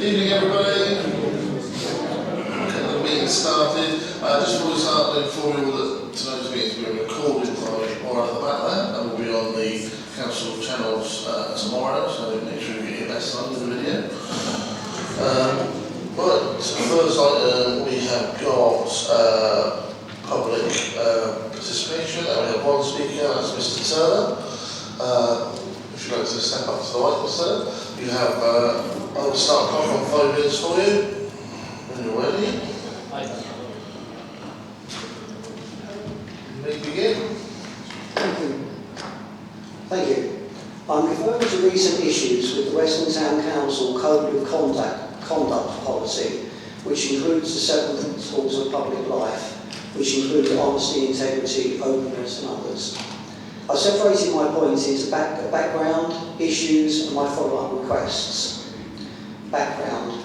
Evening everybody. Get the meeting started. Just before we start, to inform you all that tonight's meeting is being recorded right at the back there and will be on the council channels tomorrow, so make sure you get your best on with the video. Right, so first item we have got public participation, and we have one speaker, that's Mr. Turner. If you'd like to step up to the mic, Mr. Turner. You have, I will start clock on 5 minutes for you, when you're ready. You may begin. Thank you. I'm referring to recent issues with the Weston Town Council Code of Conduct policy, which includes the 7 principles of public life, which include honesty, integrity, openness and others. I've separated my points into background, issues and my follow-up requests. Background.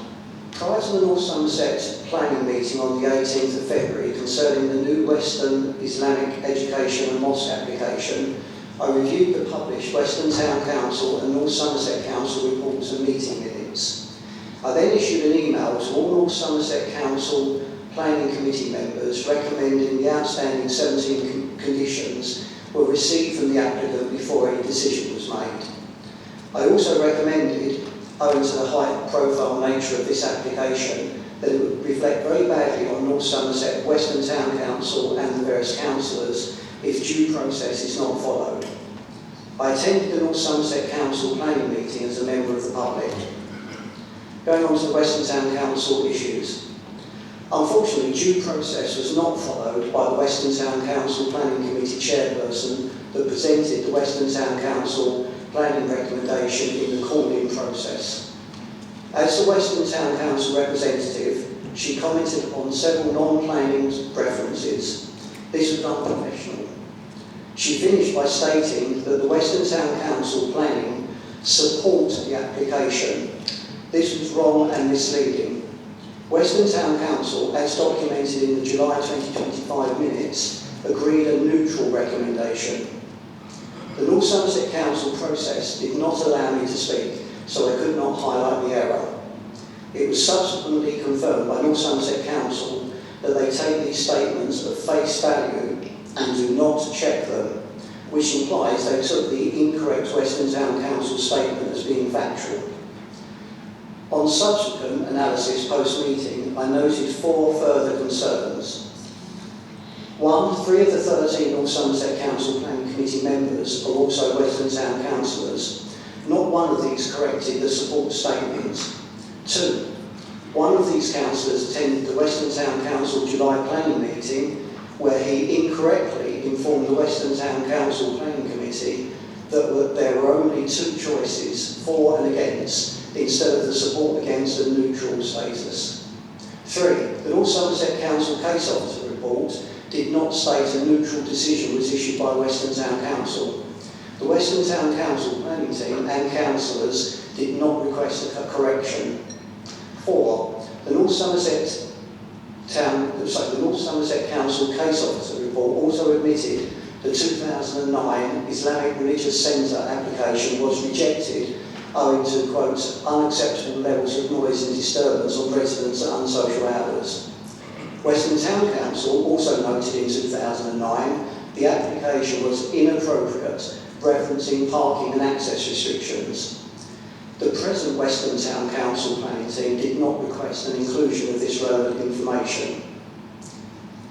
Prior to the North Somerset planning meeting on the 18th of February concerning the new Western Islamic Education and Mosque application, I reviewed the published Weston Town Council and North Somerset Council reports and meeting minutes. I then issued an email to all North Somerset Council Planning Committee members recommending the outstanding 17 conditions were received from the applicant before any decision was made. I also recommended, owing to the high-profile nature of this application, that it would reflect very badly on North Somerset, Weston Town Council and the various councillors if due process is not followed. I attended the North Somerset Council planning meeting as a member of the public. Going on to the Weston Town Council issues. Unfortunately, due process was not followed by the Weston Town Council Planning Committee chairperson that presented the Weston Town Council planning recommendation in the call-in process. As the Weston Town Council representative, she commented on several non-planning references. This was unprofessional. She finished by stating that the Weston Town Council planning support the application. This was wrong and misleading. Weston Town Council, as documented in the July 2025 minutes, agreed a neutral recommendation. The North Somerset Council process did not allow me to speak, so I could not highlight the error. It was subsequently confirmed by North Somerset Council that they take these statements at face value and do not check them, which implies they took the incorrect Weston Town Council statement as being factual. On subsequent analysis post-meeting, I noted 4 further concerns. 1, 3 of the 13 North Somerset Council Planning Committee members are also Weston Town councillors. Not one of these corrected the support statement. 2, one of these councillors attended the Weston Town Council July planning meeting, where he incorrectly informed the Weston Town Council Planning Committee that there were only 2 choices, for and against, instead of the support against a neutral status. 3, the North Somerset Council Case Officer report did not state a neutral decision was issued by Weston Town Council. The Weston Town Council planning team and councillors did not request a correction. 4, the North Somerset Council Case Officer report also admitted the 2009 Islamic Religious Centre application was rejected owing to, quote, unacceptable levels of noise and disturbance on residents at unsocial hours. Weston Town Council also noted in 2009 the application was inappropriate, referencing parking and access restrictions. The present Weston Town Council planning team did not request an inclusion of this relevant information.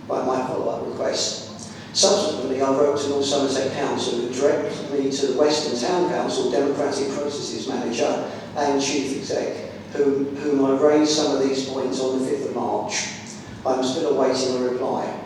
By my follow-up request. Subsequently, I wrote to North Somerset Council, who directed me to the Weston Town Council Democratic Processes Manager and Chief Exec, whom I raised some of these points on the 5th of March. I am still awaiting a reply.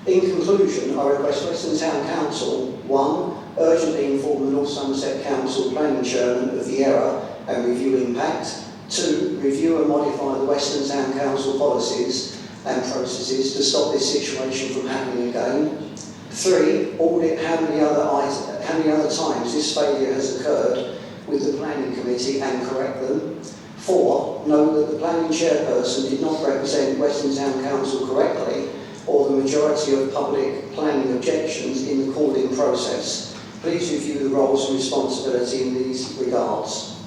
In conclusion, I request Weston Town Council, 1, urgently inform the North Somerset Council Planning Chairman of the error and review impact. 2, review and modify the Weston Town Council policies and processes to stop this situation from happening again. 3, audit how many other times this failure has occurred with the planning committee and correct them. 4, note that the planning chairperson did not represent Weston Town Council correctly or the majority of public planning objections in the call-in process. Please review the roles and responsibility in these regards.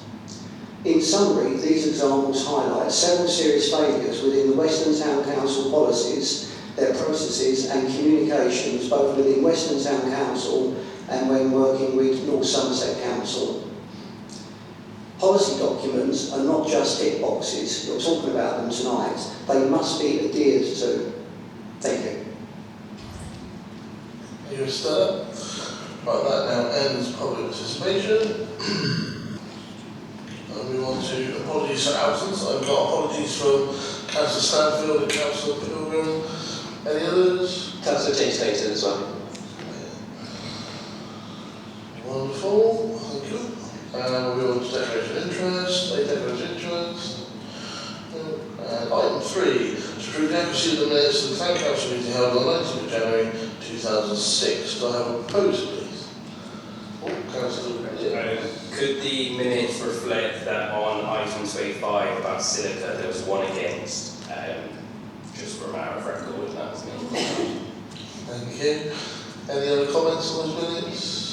In summary, these examples highlight several serious failures within the Weston Town Council policies, their processes and communications, both within Weston Town Council and when working with North Somerset Council. Policy documents are not just tick boxes. You're talking about them tonight. They must be adhered to. Thank you. Thank you, Mr. Right, that now ends public participation. And we want to apologies for absence. I've got apologies from Councillor Stanfield and Councillor Pilgrim. Any others? Councillor James Clayton as well. Wonderful, thank you. And we'll go on to declaration of interest, a declaration of interest. And item 3, to approve the accuracy of the minutes of the Town Council meeting held on 19th of January 2006. Do I have a proposal, please? Oh, Councillor. Could the minutes reflect that on item 25 about silica there was one against? Just for a matter of record, that was me. Thank you. Any other comments on those minutes?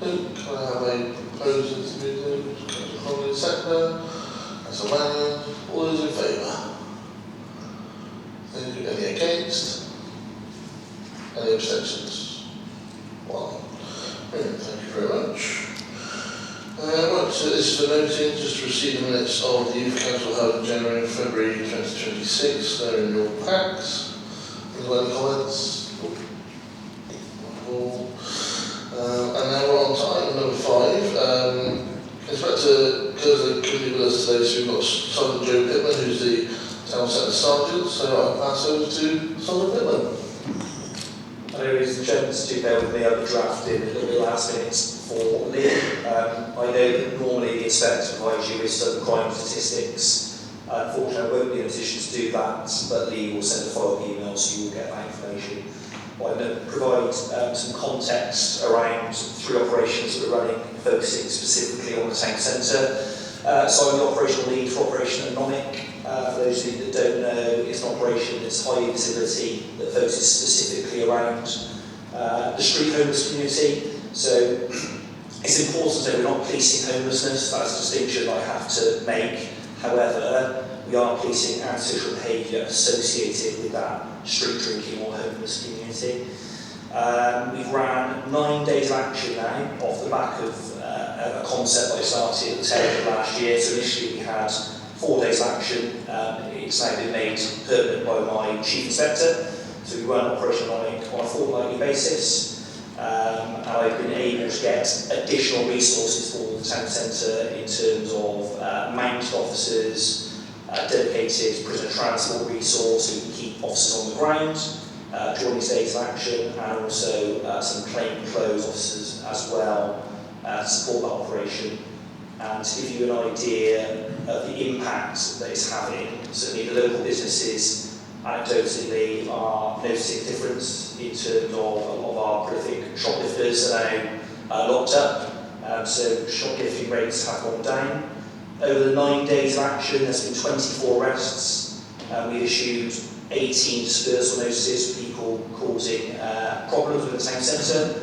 No. Can I have a proposal to be done? Councillor Conley, seconder. Councillor Mannion. All those in favour? Any against? Any abstentions? 1. Brilliant, thank you very much. Right, so this is for noting, just to receive the minutes of the Youth Council held in January and February 2026. They're in your packs. Any comments? Wonderful. And now we're on to item number 5. Inspector Gerser couldn't be with us today, so we've got Sergeant Joe Pittman, who's the Town Centre Sergeant. So I'll pass over to Sergeant Pittman. Ladies and gents, do bear with me, I've drafted a little bit last minute for Lee. I know that normally the inspector provides you with some crime statistics. Unfortunately, I won't be in a position to do that, but Lee will send a follow-up email so you will get that information. I'm going to provide some context around 3 operations that we're running, focusing specifically on the town centre. So I'm the operational lead for Operation Anomic. For those of you that don't know, it's an operation that's high visibility, that focuses specifically around the street homeless community. So it's important that we're not policing homelessness. That's a distinction I have to make. However, we are policing antisocial behaviour associated with that street drinking or homeless community. We've ran 9 days of action now off the back of a concept that I started at the tail end of last year. So initially we had 4 days of action. It's now been made permanent by my Chief Inspector. So we run Operation Anomic on a fortnightly basis. And I've been able to get additional resources for the town centre in terms of mounted officers, dedicated prisoner transport resource who can keep officers on the ground during these days of action, and also some plainclothes officers as well to support that operation. And to give you an idea of the impact that it's having, certainly the local businesses anecdotally are noticing a difference in terms of a lot of our prolific shoplifters are now locked up, so shoplifting rates have gone down. Over the 9 days of action, there's been 24 arrests. We've issued 18 dispersal notices for people causing problems with the town centre.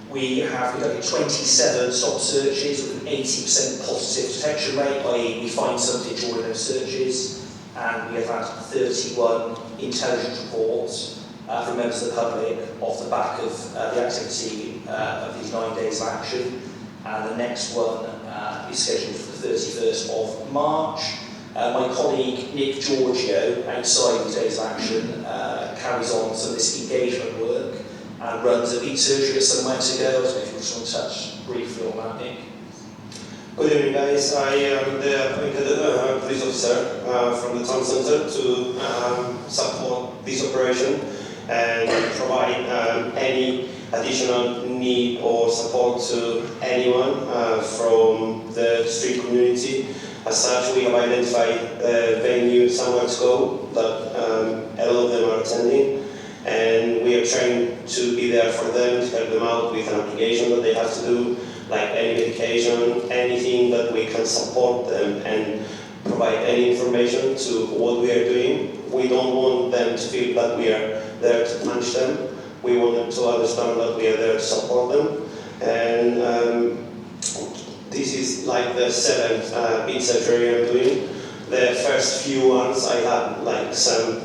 We have conducted 27 stop searches with an 80% positive detection rate, i.e. we find something during those searches. And we have had 31 intelligence reports from members of the public off the back of the activity of these 9 days of action. And the next one is scheduled for the 31st of March. My colleague Nick Giorgio, outside these days of action, carries on some of this engagement work and runs a beat surgery at some months ago. I don't know if you just want to touch briefly on that, Nick. Good evening, guys. I am the appointed police officer from the town centre to support this operation and provide any additional need or support to anyone from the street community. As such, we have identified a venue somewhere to go that a lot of them are attending, and we are trying to be there for them to help them out with an application that they have to do, like any medication, anything that we can support them and provide any information to what we are doing. We don't want them to feel that we are there to punish them. We want them to understand that we are there to support them. And this is like the seventh beat surgery I'm doing. The first few ones I had like some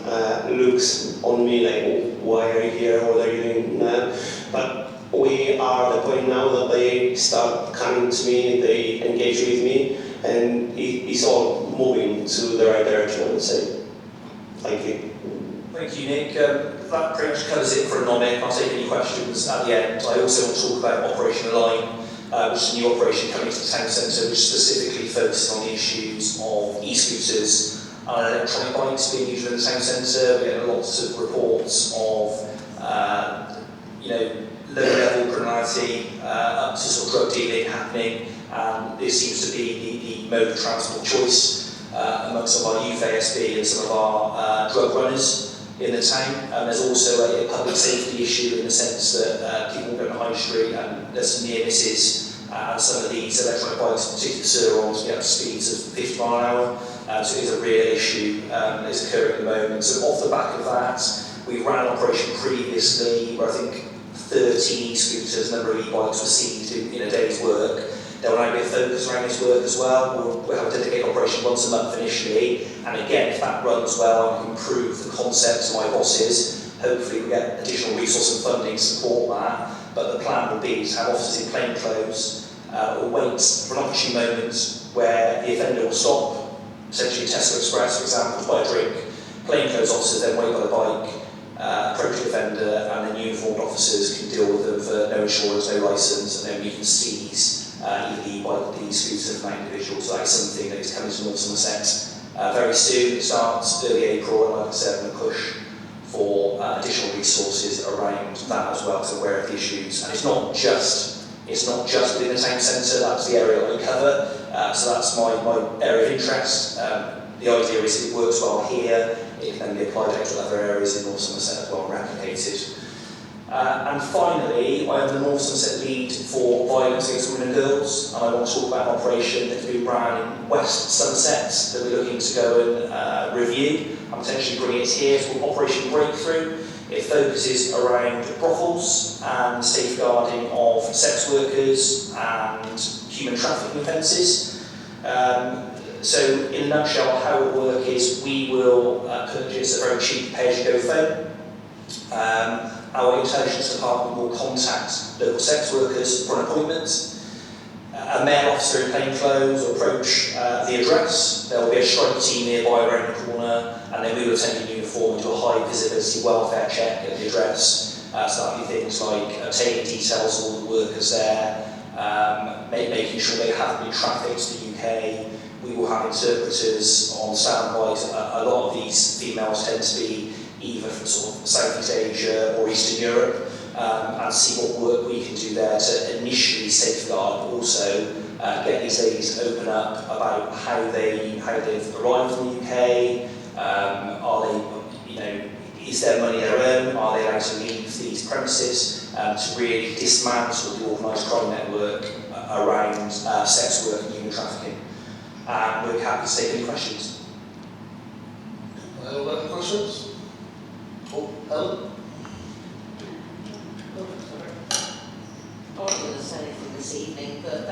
looks on me like, why are you here, what are you doing now? But we are at the point now that they start coming to me, they engage with me, and it's all moving to the right direction, I would say. Thank you. Thank you, Nick. That pretty much covers it for Anomic. I'll take any questions at the end. I also want to talk about Operation Align, which is a new operation coming to the town centre, which specifically focuses on the issues of e-scooters and electronic bikes being used in the town centre. We're getting lots of reports of, low-level criminality, up to sort of drug dealing happening. This seems to be the mode of transport choice amongst some of our youth ASB and some of our drug runners in the town. There's also a public safety issue in the sense that people go to High Street and there's some near misses, and some of these electronic bikes, particularly Surons, get up to speeds of 50 mile an hour. So it is a real issue that's occurring at the moment. So off the back of that, we ran an operation previously where I think 13 e-scooters, a number of e-bikes were seized in a day's work. There will now be a focus around this work as well. We'll have a dedicated operation once a month initially, and again, if that runs well and can improve the concept to my bosses, hopefully we get additional resource and funding to support that. But the plan will be to have officers in plain clothes, or wait for an opportune moment where the offender will stop, essentially Tesco Express, for example, to buy a drink. Plain clothes officers then wait by the bike, approach the offender, and then uniformed officers can deal with them for no insurance, no licence, and then we can seize either the e-bike or the e-scooter from that individual. So that's something that is coming to North Somerset very soon. It starts early April, and like I said, I'm going to push for additional resources around that as well, so aware of the issues. And it's not just within the town centre, that's the area that I cover, so that's my area of interest. The idea is if it works well here, it can then be applied out to other areas in North Somerset as well and replicated. And finally, I am the North Somerset lead for violence against women and girls, and I want to talk about an operation that's been run in West Somerset that we're looking to go and review. I'm potentially bringing it here. It's called Operation Breakthrough. It focuses around brothels and safeguarding of sex workers and human trafficking offences. So in a nutshell, how it will work is we will purchase a very cheap pay-as-you-go phone. Our intelligence department will contact local sex workers for an appointment. A male officer in plain clothes will approach the address. There will be a strike team nearby around the corner, and then we will attend in uniform and do a high visibility welfare check at the address. So that'll be things like obtaining details of all the workers there, making sure they haven't been trafficked to the UK. We will have interpreters on standby. A lot of these females tend to be either from sort of Southeast Asia or Eastern Europe, and see what work we can do there to initially safeguard, but also get these ladies to open up about how they've arrived in the UK. Are they, is their money their own? Are they allowed to leave these premises? To really dismantle the organised crime network around sex work and human trafficking. We're happy to take any questions. Any questions? Helen? I wasn't going to say anything this evening, but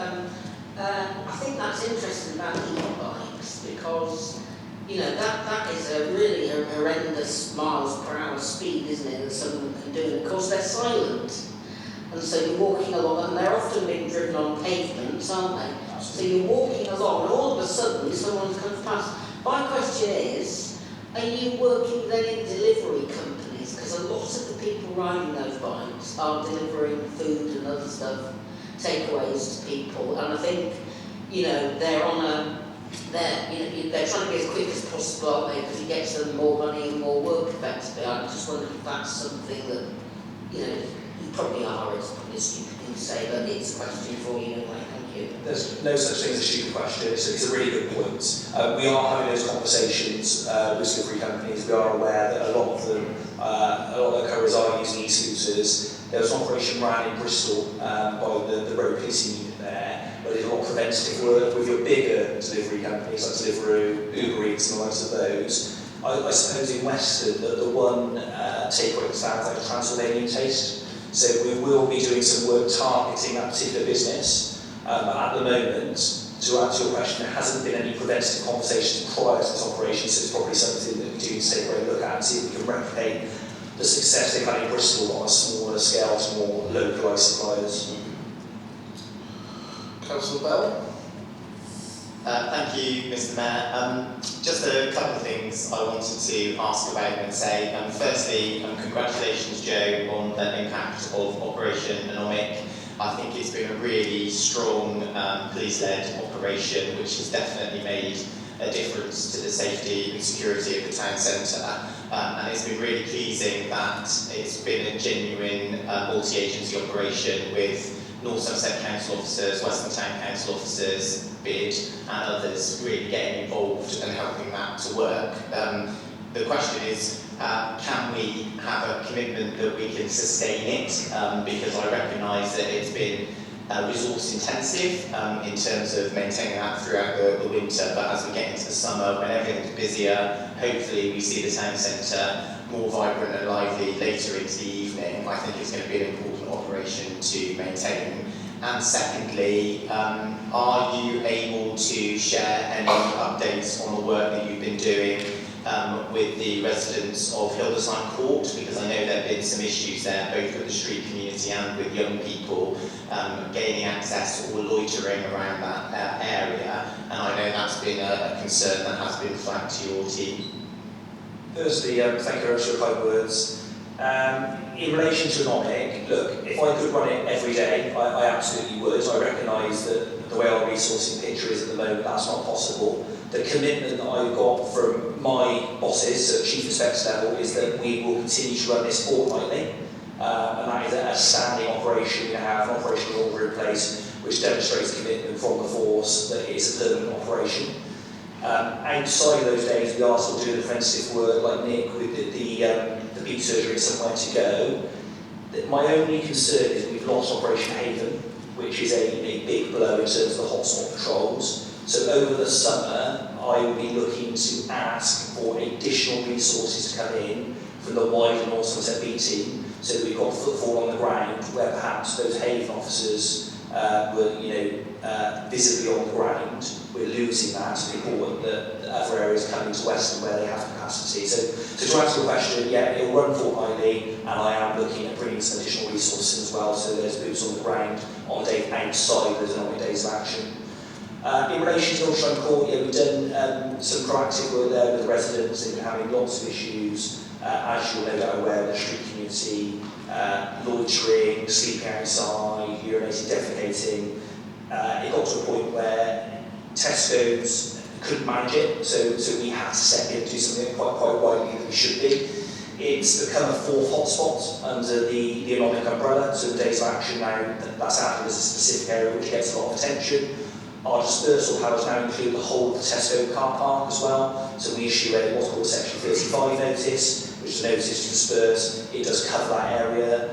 I think that's interesting about e-bikes because, that is a really horrendous miles per hour speed, isn't it, that someone can do. And of course, they're silent. And so you're walking along, and they're often being driven on pavements, aren't they? So you're walking along, and all of a sudden, someone's comes past. My question is, are you working with any delivery companies? Because a lot of the people riding those bikes are delivering food and other stuff, takeaways to people, and I think, they're on they're trying to be as quick as possible, aren't they? Because it gets them more money and more work effectively. I just wonder if that's something that, you probably are. It's probably a stupid thing to say, but it's a question for you anyway. Thank you. There's no such thing as a stupid question. It's a really good point. We are having those conversations with delivery companies. We are aware that a lot of their couriers are using e-scooters. There was an operation ran in Bristol by the road policing unit there, where they did a lot of preventative work with your bigger delivery companies like Deliveroo, Uber Eats, and the likes of those. I suppose in Weston that the one takeaway stands like a Transylvanian taste. So we will be doing some work targeting that particular business. But at the moment, to answer your question, there hasn't been any preventative conversations prior to this operation, so it's probably something that we do need to take a very look at and see if we can replicate the success they've had in Bristol on a smaller scale to more localised suppliers. Councillor Bell? Thank you, Mr. Mayor. Just a couple of things I wanted to ask about and say. Firstly, congratulations, Joe, on the impact of Operation Anomic. I think it's been a really strong police-led operation, which has definitely made a difference to the safety and security of the town centre. And it's been really pleasing that it's been a genuine multi-agency operation with North Somerset Council officers, Western Town Council officers, BID and others really getting involved and helping that to work. The question is, can we have a commitment that we can sustain it? Because I recognise that it's been resource intensive in terms of maintaining that throughout the winter, but as we get into the summer, when everything's busier, hopefully we see the town centre more vibrant and lively later into the evening. I think it's going to be an important operation to maintain. And secondly, are you able to share any updates on the work that you've been doing with the residents of Hildesheim Court? Because I know there have been some issues there, both with the street community and with young people gaining access or loitering around that area. And I know that's been a concern that has been flagged to your team. Firstly, thank you very much for your kind words. In relation to Anomic, look, if I could run it every day, I absolutely would. I recognise that the way our resourcing picture is at the moment, that's not possible. The commitment that I've got from my bosses, so at Chief Inspector level, is that we will continue to run this fortnightly. And that is a standing operation. We have an operational order in place which demonstrates commitment from the force that it is a permanent operation. Outside of those days, we are still doing offensive work like Nick with the beak surgery and somewhere to go. My only concern is we've lost Operation Haven, which is a big blow in terms of the hotspot patrols. So over the summer, I will be looking to ask for additional resources to come in from the wider North Somerset B team, so that we've got footfall on the ground where perhaps those Haven officers were, visibly on the ground. We're losing that. It's important that other areas come into Weston where they have capacity. So to answer your question, yeah, it'll run fortnightly, and I am looking at bringing some additional resources as well, so there's boots on the ground on the day outside those economic days of action. In relation to Hildesheim Court, yeah, we've done some proactive work there with the residents. They've been having lots of issues, as you're no doubt aware, with the street community, loitering, sleeping outside, urinating, defecating. It got to a point where Tesco's couldn't manage it, so we had to step in and do something quite widely that we should be. It's become a fourth hotspot under the Anomic umbrella, so the days of action now, that's acted as a specific area which gets a lot of attention. Our dispersal powers now include the whole of the Tesco car park as well, so we issue what's called a Section 35 notice, which is a notice to disperse. It does cover that area.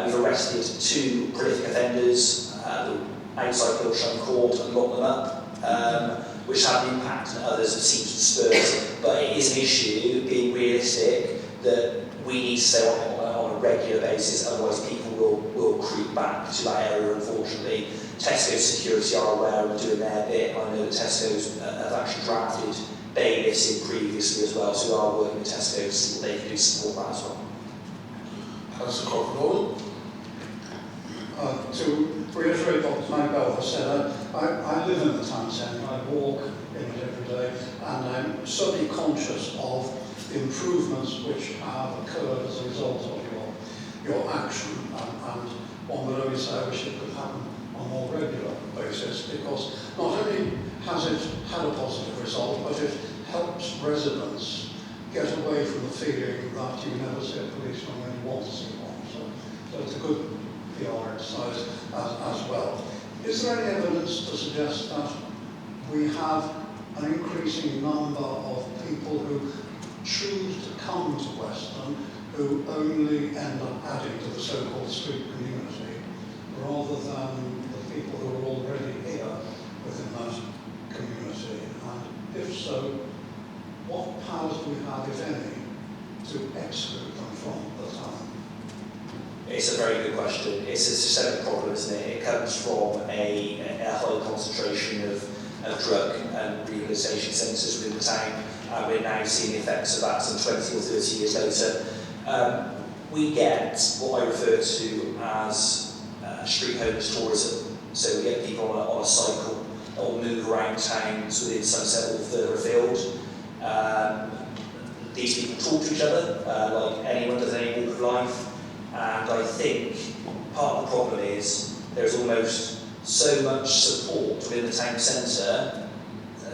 We've arrested 2 prolific offenders outside Hildesheim Court and locked them up, which had an impact on others that seem to disperse. But it is an issue, being realistic, that we need to stay on a regular basis, otherwise people will creep back to that area, unfortunately. Tesco's security are aware of doing their bit. I know that Tesco's have actually drafted bailiffs in previously as well, so we are working with Tesco to see what they can do to support that as well. Councillor Cockburn. To reiterate what Mike Bell has said, I live in the town centre, I walk in it every day, and I'm certainly conscious of the improvements which have occurred as a result of your action, and one would only say I wish it could happen on a more regular basis, because not only has it had a positive result, but it helps residents get away from the feeling that you never see a policeman when you want to see one. So it's a good PR exercise as well. Is there any evidence to suggest that we have an increasing number of people who choose to come to Weston who only end up adding to the so-called street community, rather than the people who are already here within that community? And if so, what powers do we have, if any, to exclude them from the town? It's a very good question. It's a systemic problem, isn't it? It comes from a high concentration of drug and rehabilitation centres within the town, and we're now seeing the effects of that some 20 or 30 years later. We get what I refer to as street homeless tourism. So we get people on a cycle that will move around towns within Sunset or further afield. These people talk to each other like anyone does any walk of life. And I think part of the problem is there's almost so much support within the town centre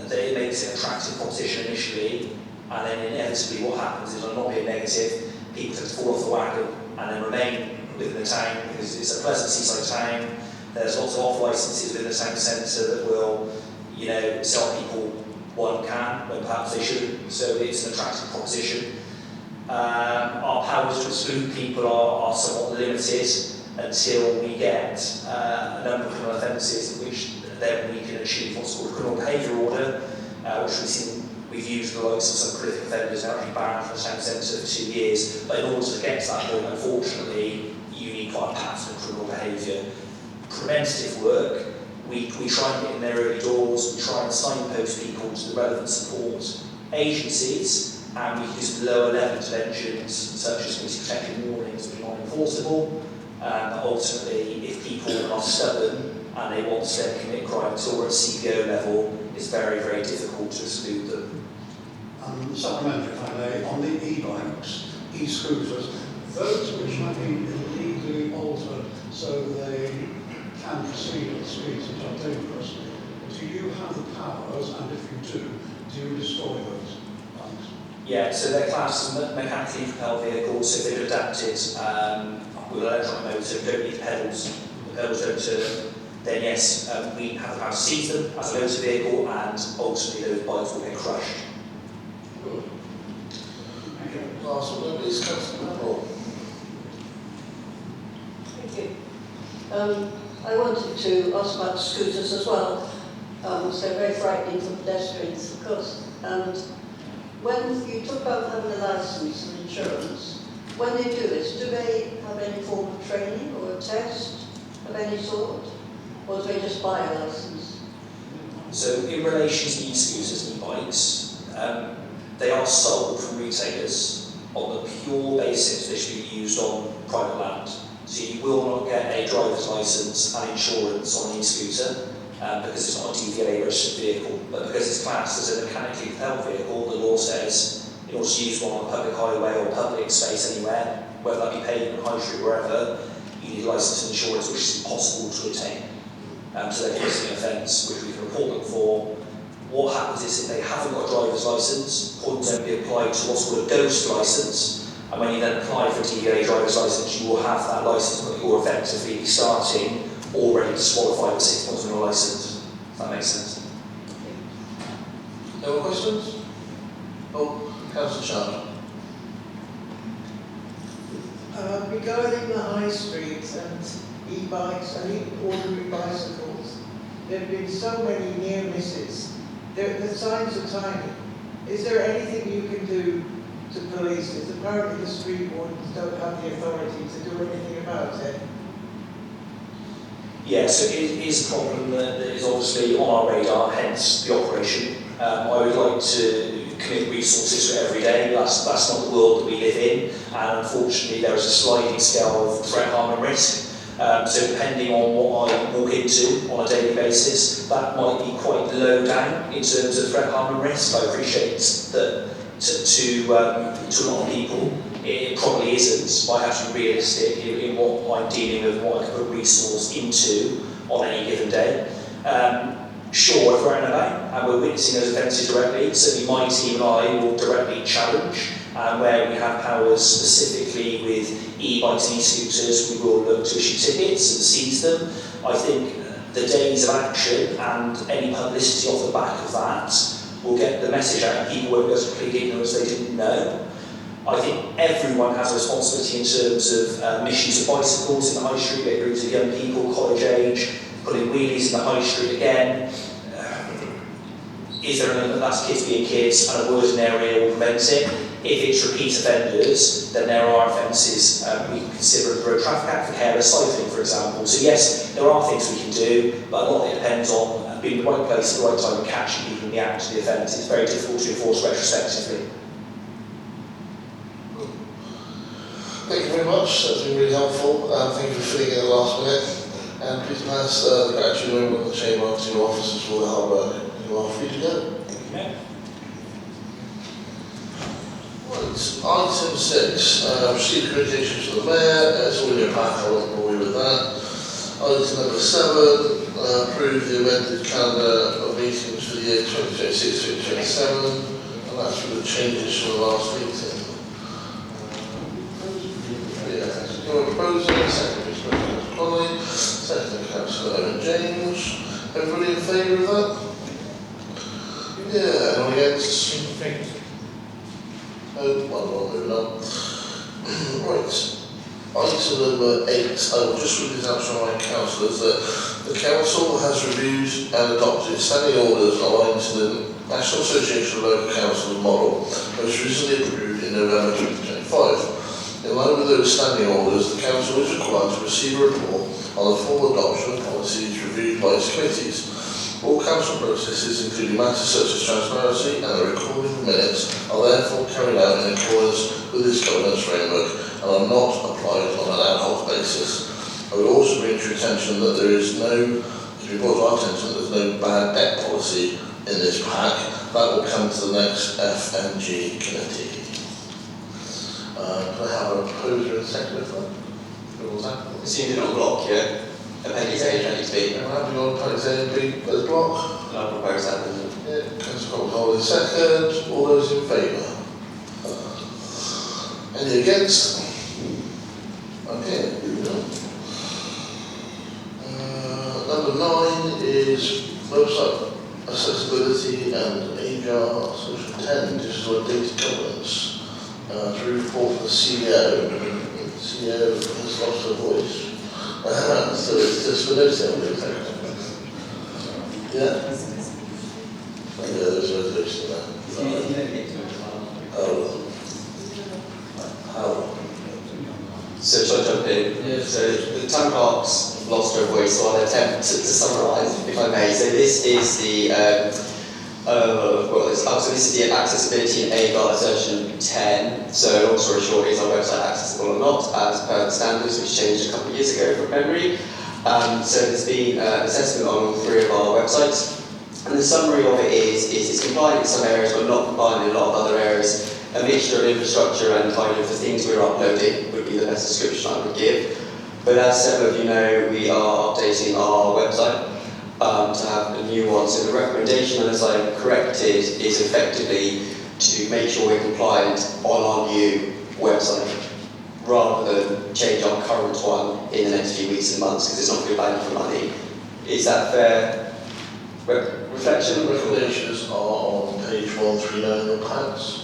that it makes it an attractive proposition initially, and then inevitably what happens is, I'm not being negative, people tend to fall off the wagon and then remain within the town because it's a pleasant seaside town. There's lots of off licences within the town centre that will, you know, sell people one can when perhaps they shouldn't, so it's an attractive proposition. Our powers to exclude people are somewhat limited until we get a number of criminal offences in which then we can achieve what's called a criminal behaviour order, which we've used the likes of some prolific offenders and actually banned from the town centre for 2 years. But in order to get to that point, unfortunately, you need quite a pattern of criminal behaviour. Preventative work, we try and get in their early doors, we try and signpost people to the relevant support agencies, and we can do some lower level interventions such as community protection warnings, which are not enforceable. Ultimately, if people are stubborn and they want to then commit crimes or at CPO level, it's very, very difficult to exclude them. Supplementary, if I may, on the e-bikes, e-scooters, those which have been illegally altered so they can proceed at speeds which are dangerous, do you have the powers, and if you do you destroy those? Thanks. Yeah, so they're classed as mechanically propelled vehicles, so if they're adapted with an electronic motor, don't need pedals, the pedals don't turn, then yes, we have the power to seize them as a motor vehicle, and ultimately those bikes will get crushed. Good. Thank you. Last one, please, Councillor Member. Thank you. I wanted to ask about scooters as well. So very frightening for pedestrians, of course. And when you talk about having a license and insurance, when they do this, do they have any form of training or a test of any sort? Or do they just buy a license? So in relation to e-scooters and e-bikes, they are sold from retailers on the pure basis they should be used on private land. So you will not get a driver's licence and insurance on an e-scooter because it's not a DVLA registered vehicle, but because it's classed as a mechanically propelled vehicle, the law says in order to use one on a public highway or public space anywhere, whether that be pavement, high street, wherever, you need a licence and insurance which is impossible to obtain. So they're committing an offence which we can report them for. What happens is if they haven't got a driver's licence, points then be applied to what's called a ghost licence, and when you then apply for a DVLA driver's licence, you will have that licence, but you'll effectively be starting already disqualified with 6 points on your licence. If that makes sense. No more questions? Oh, Councillor Charles. Regarding the high streets and e-bikes and even ordinary bicycles, there have been so many near misses. The signs are tiny. Is there anything you can do to police it? Apparently the street wardens don't have the authority to do anything about it. Yeah, so it is a problem that is obviously on our radar, hence the operation. I would like to commit resources to it every day. That's not the world that we live in, and unfortunately there is a sliding scale of threat, harm and risk. So depending on what I walk into on a daily basis, that might be quite low down in terms of threat, harm and risk. I appreciate that to a lot of people it probably isn't, but I have to be realistic in what I'm dealing with, what I can put resource into on any given day. Sure, if we're out and about and we're witnessing those offences directly, certainly my team and I will directly challenge, and where we have powers specifically with e-bikes and e-scooters, we will look to issue tickets and seize them. I think the days of action and any publicity off the back of that will get the message out, and people won't go to complete ignorance they didn't know. I think everyone has a responsibility in terms of misuse of bicycles in the high street, big groups of young people, college age, putting wheelies in the high street again. is there an element that's kids being kids and a word in their ear will prevent it? If it's repeat offenders, then there are offences we can consider for a traffic act for careless cycling, for example. So yes, there are things we can do, but a lot of it depends on being in the right place at the right time and catching people in the act of the offence. It's very difficult to enforce retrospectively. Thank you very much, that's been really helpful. Thank you for filling in the last minute. And please pass the gratitude over to the Chamber to your officers for the hard work. You are free to go. Thank you. Right, item 6, received communications from the Mayor, it's all in your pack, I won't bore you with that. Item number 7, approve the amended calendar of meetings for the year 2026-2027, and that's for the changes from the last meeting. Your proposal, second Vice President Connolly, second Councillor Owen James. Everybody in favour of that? Yeah, anyone against? No, moving on. Right. Item number 8, I will just read this out to my councillors that the council has reviewed and adopted standing orders aligned to the National Association of Local Councils model, most recently approved in November 2025. In line with those standing orders, the council is required to receive a report on the full adoption of policies reviewed by its committees. All council processes, including matters such as transparency and the recording of minutes, are therefore carried out in accordance with this governance framework and are not applied on an ad hoc basis. I would also bring to your attention that there is no, to be brought to our attention, that there is no bad debt policy in this pack. That will come to the next FNG committee. Can I have a proposer and seconder for that? Assumed in on block, yeah? Appendix A, Appendix B. I'm happy on Appendix A and B as block. And I'll propose that then. Yeah, Councillor Cobbs is second. All those in favour? Any against? Okay, moving on. Number 9 is website accessibility and AGR Solution 10, digital data governance. To report for the CEO. The CEO has lost her voice. So it's just for those things. Yeah? Yeah, there's a resolution there. Oh. How? So shall I jump in? Yeah. So the town clerk's lost her voice, so I'll attempt to summarise, if I may. So this is the so this is the accessibility and AGAR version 10. So long story short, is our website accessible or not, as per the standards which changed a couple of years ago from memory. So there's been an assessment on all 3 of our websites, and the summary of it is it's compliant in some areas but not compliant in a lot of other areas. A mixture of infrastructure and kind of the things we're uploading would be the best description I would give. But as several of you know, we are updating our website to have a new one. So the recommendation, and as I corrected, is effectively to make sure we're compliant on our new website, rather than change our current one in the next few weeks and months, because it's not good value for money. Is that fair reflection? The recommendations are on page 139 of the packs.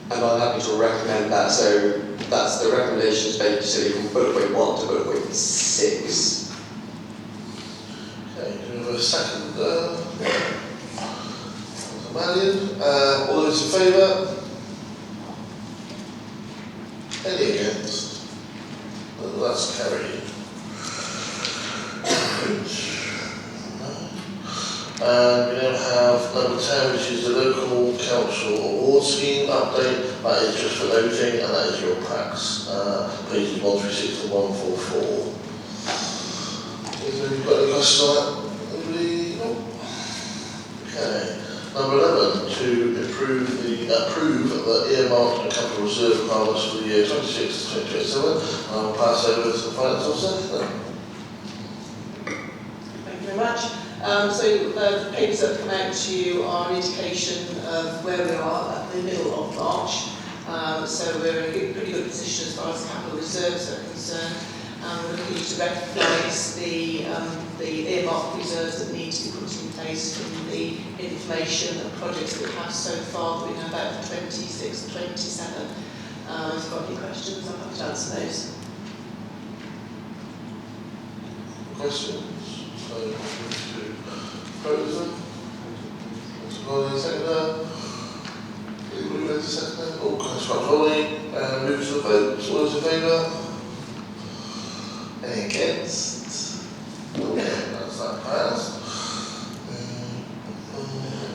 And I'm happy to recommend that. So that's the recommendations basically from bullet point 1 to bullet point 6. Okay, do we have a second? All those in favour? Any against? That's carried. And we now have number 10, which is the local council award scheme update. That is just for voting, and that is your packs, pages 136 to 144. Has anybody got any questions on that? Anybody? No? Okay. Number 11, to approve the earmarked and capital reserve requirements for the year 26 to 2027. I'll pass over to the finance officer. Thank you very much. So the papers that come out to you are an indication of where we are at the middle of March. So we're in a pretty good position as far as capital reserves are concerned. We're looking to recognise the earmarked reserves that need to be put in place from the information and projects that we have so far. We know about 26 and 27. If you've got any questions, I'll have to answer those. Questions? So, Proposer? Mr. Bowling, seconder? Anybody ready to second that? Oh, Councillor Bowling, move to the vote. All those in favour? Any against? Okay, that's that passed.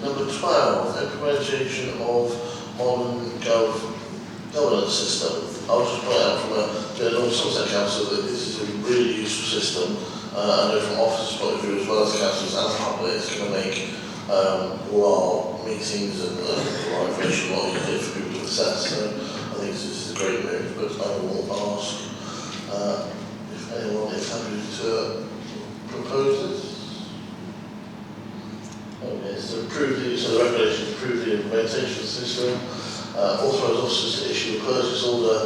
Number 12, implementation of modern governance system. I'll just point out from a general Somerset Council that this is a really useful system. I know from officers' point of view as well as councillors and the public, it's going to make all our meetings and our information a lot easier for people to access. So I think this is a great move, but I will ask if anyone is happy to propose this. Okay, so the regulation to approve the implementation system, authorise officers to issue a purchase order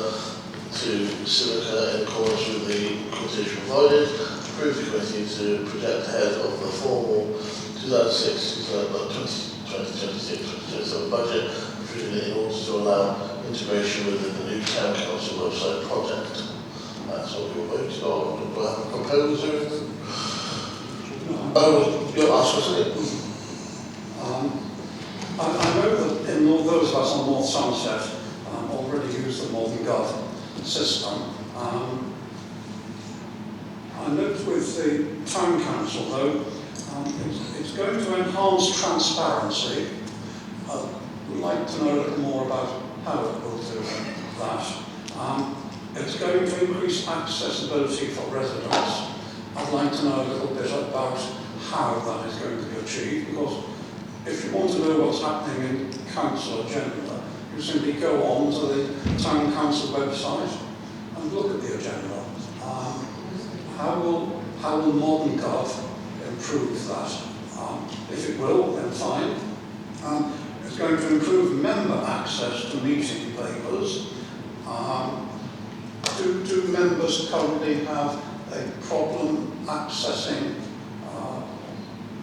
to Silica in accordance with the quotation provided, approve the committee to project ahead of the formal 2026-2027 budget, particularly in order to allow integration within the new Town Council website project. That's what we're voting on. Do I have a proposer? Oh, you're asking something? I know that those of us on North Somerset already use the Modern Gov system. I note with the Town Council, though, it's going to enhance transparency. I'd like to know a little more about how it will do that. It's going to increase accessibility for residents. I'd like to know a little bit about how that is going to be achieved, because if you want to know what's happening in council agenda, you simply go on to the Town Council website and look at the agenda. How will Modern Gov improve that? If it will, then fine. It's going to improve member access to meeting papers. Do members currently have a problem accessing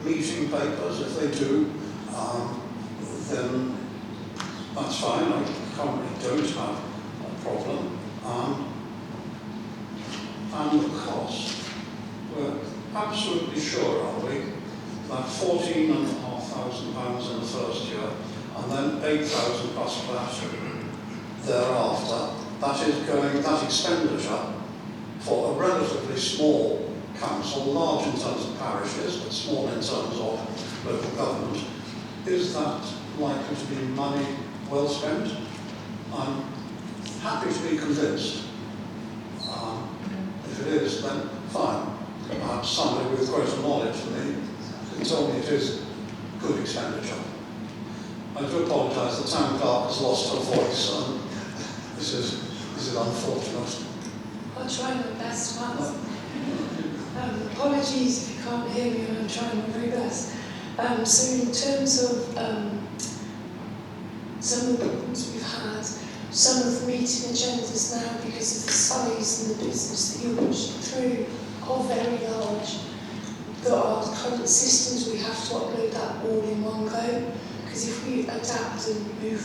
meeting papers? If they do, then that's fine. I currently don't have a problem. And the cost. We're absolutely sure, are we, that £14,500 in the first year, and then £8,000 plus that thereafter, that expenditure for a relatively small council, large in terms of parishes, but small in terms of local government, is that likely to be money well spent? I'm happy to be convinced. If it is, then fine. Perhaps somebody with greater knowledge than me can tell me it is good expenditure. I do apologise, the town clerk has lost her voice, and this is unfortunate. I'll try my best to answer. Apologies if you can't hear me, I'm trying my very best. So in terms of some of the problems we've had, some of the meeting agendas now, because of the size and the business that you're pushing through, are very large. For our current systems, we have to upload that all in one go, because if we adapt and move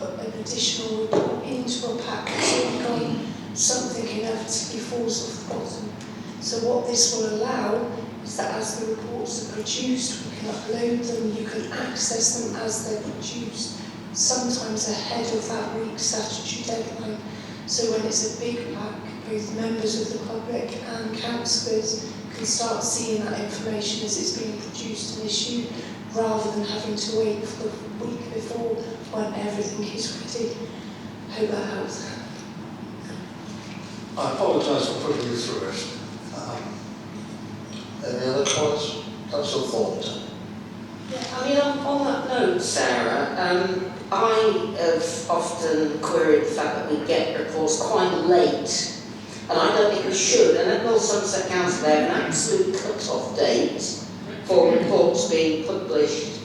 an additional report into a pack that's already gone, something inevitably falls off the bottom. So what this will allow is that as the reports are produced, we can upload them, you can access them as they're produced, sometimes ahead of that week's statutory deadline. So when it's a big pack, both members of the public and councillors can start seeing that information as it's being produced and issued, rather than having to wait for the week before when everything is ready. Hope that helps. I apologise for putting you through it. Any other comments? Councillor Thornton. Yeah, I mean, on that note, Sarah, I have often queried the fact that we get reports quite late, and I don't think we should. And at North Somerset Council, they have an absolute cut-off date for reports being published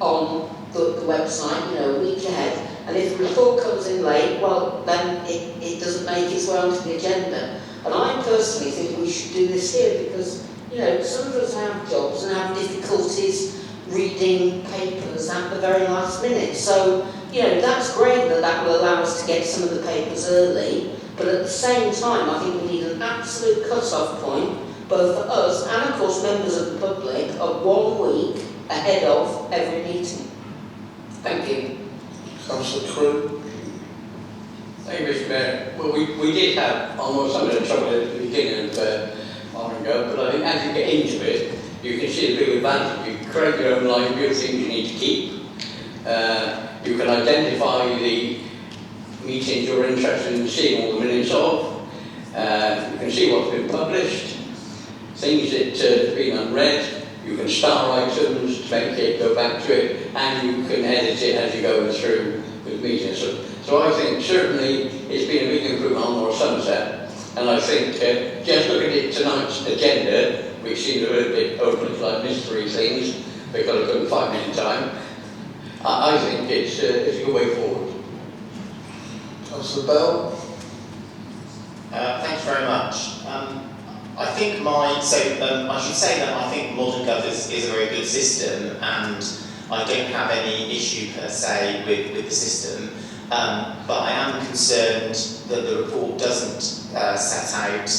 on the website, a week ahead. And if the report comes in late, well, then it doesn't make its way onto the agenda. And I personally think we should do this here because, some of us have jobs and have difficulties reading papers at the very last minute. So, that's great that will allow us to get some of the papers early, but at the same time, I think we need an absolute cut-off point, both for us and, of course, members of the public, of 1 week ahead of every meeting. Thank you. Councillor Crew. Thank you, Mr. Mayor. Well, we did have almost some of the trouble at the beginning of on and go, but I think as you get into it, you can see the big advantage. You create your own library of things you need to keep. You can identify the meetings you're interested in seeing all the minutes of. You can see what's been published, things that have been unread. You can star items to make it go back to it, and you can edit it as you go through with meetings. So I think certainly it's been a big improvement on North Somerset, and I think just looking at tonight's agenda, which seemed a little bit open, like mystery things, because I couldn't find it in time, I think it's a good way forward. Councillor Bell. Thanks very much. I think I should say that I think Modern Gov is a very good system, and I don't have any issue per se with the system, but I am concerned that the report doesn't set out,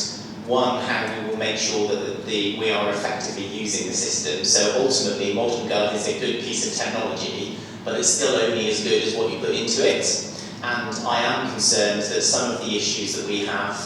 one, how we will make sure that we are effectively using the system. So ultimately, Modern Gov is a good piece of technology, but it's still only as good as what you put into it. And I am concerned that some of the issues that we have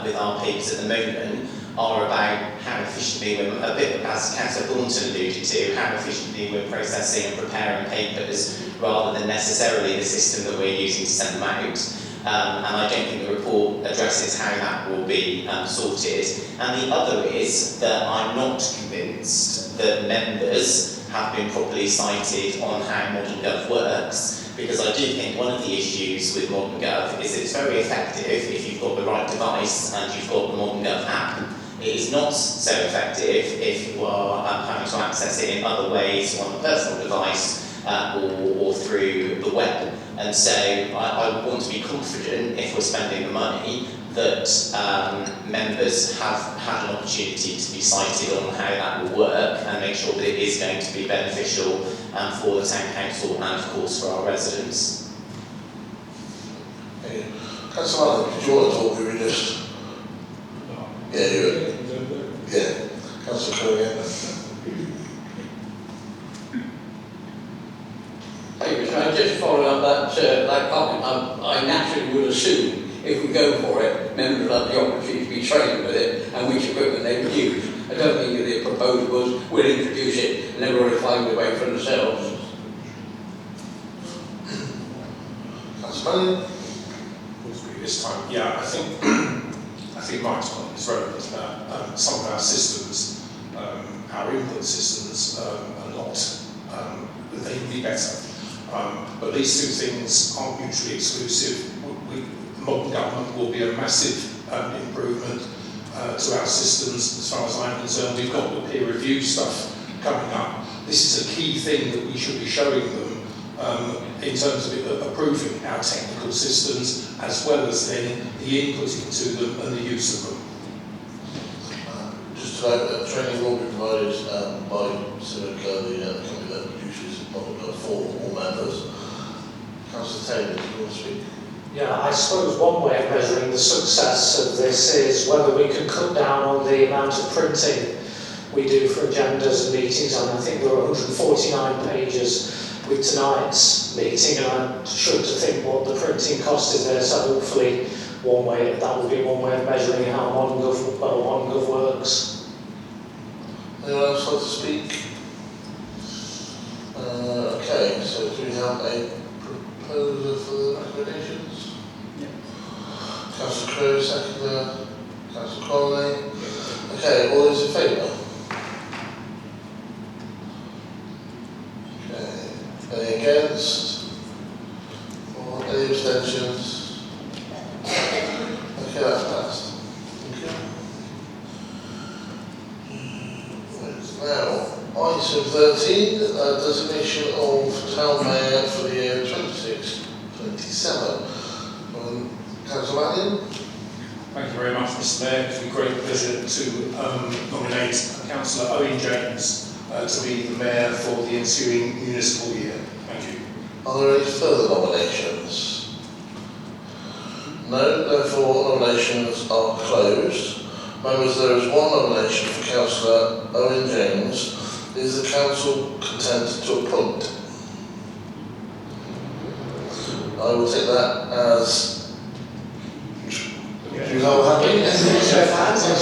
with our papers at the moment are about how efficiently, a bit as Councillor Thornton alluded to, how efficiently we're processing and preparing papers rather than necessarily the system that we're using to send them out. And I don't think the report addresses how that will be sorted. And the other is that I'm not convinced that members have been properly cited on how Modern Gov works. Because I do think one of the issues with Modern Gov is it's very effective if you've got the right device and you've got the Modern Gov app. It is not so effective if you are having to access it in other ways on a personal device or through the web. And so I want to be confident, if we're spending the money, that members have had an opportunity to be cited on how that will work and make sure that it is going to be beneficial for the Town Council and, of course, for our residents. Thank you. Councillor Allen, did you want to talk? We were just... Yeah, you were. Yeah. Councillor Crew again. Thank you, Mr. Just following up that comment, I naturally would assume if we go for it, members will have the opportunity to be trained with it and which equipment they would use. I don't think that the proposal was we'll introduce it and everybody will find a way for themselves. That's fine. This time, yeah, I think Mike's point is relevant about some of our systems, our input systems are not, they can be better. But these two things aren't mutually exclusive. Modern government will be a massive improvement to our systems as far as I'm concerned. We've got the peer review stuff coming up. This is a key thing that we should be showing them in terms of approving our technical systems as well as then the input into them and the use of them. Just to note that training will be provided by Civica, the company that produces Modern Gov for all members. Councillor Taylor, do you want to speak? Yeah, I suppose one way of measuring the success of this is whether we can cut down on the amount of printing we do for agendas and meetings, and I think there are 149 pages with tonight's meeting, and I'm sure to think what the printing cost is there, so hopefully that would be one way of measuring how Modern Gov works. Anyone else like to speak? Okay, so do we have a proposer for the recommendations? Yeah. Councillor Crew, seconder. Councillor Connolly. Okay, all those in favour? Okay. Any against? Or any abstentions? Okay, that's passed. Thank you. Now, item 13, designation of town mayor for the year 26-27. Councillor Mannion. Thank you very much, Mr. Mayor. It's a great pleasure to nominate Councillor Owen James to be the mayor for the ensuing municipal year. Thank you. Are there any further nominations? No, therefore nominations are closed. Members, there is one nomination for Councillor Owen James Is the council content to appoint? I will take that as... Do you all happy? Show of hands. Have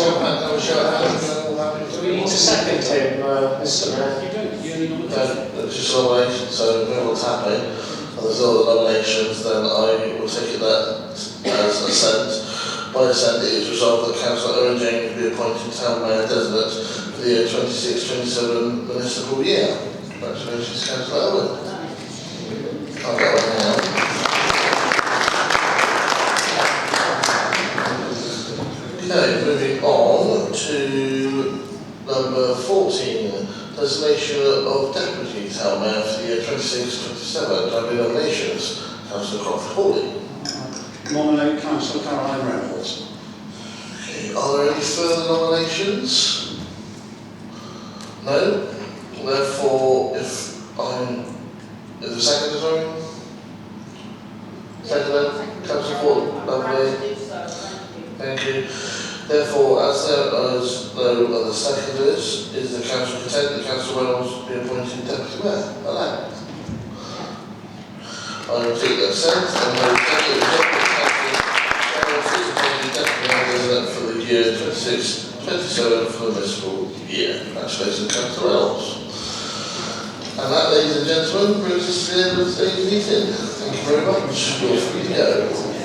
a show of hands. All happy? Do we need to second him, Mr. Mayor? No, it's just a nomination, so if everyone's happy, and there's no other nominations, then I will take it that as assent. By assent, it is resolved that Councillor Owen James be appointed Town Mayor Designate for the year 26-27 municipal year. Congratulations, Councillor Owen. Can't get away now. Okay, moving on to number 14, designation of Deputy Town Mayor for the year 26-27. Do I have any nominations? Councillor Crawford Hawley. Nominate Councillor Caroline Reynolds. Okay, are there any further nominations? No? Therefore, is the second, sorry? Second, Councillor Hawley, lovely. Thank you. Therefore, as there is no other seconders, is the council content that Councillor Reynolds be appointed Deputy Mayor? Elect. I will take that assent and will take it as Councillor Reynolds is appointed Deputy Mayor Designate for the year 26-27 for the municipal year. Congratulations, Councillor Reynolds. And that, ladies and gentlemen, brings us to the end of today's meeting. Thank you very much. You're free to go.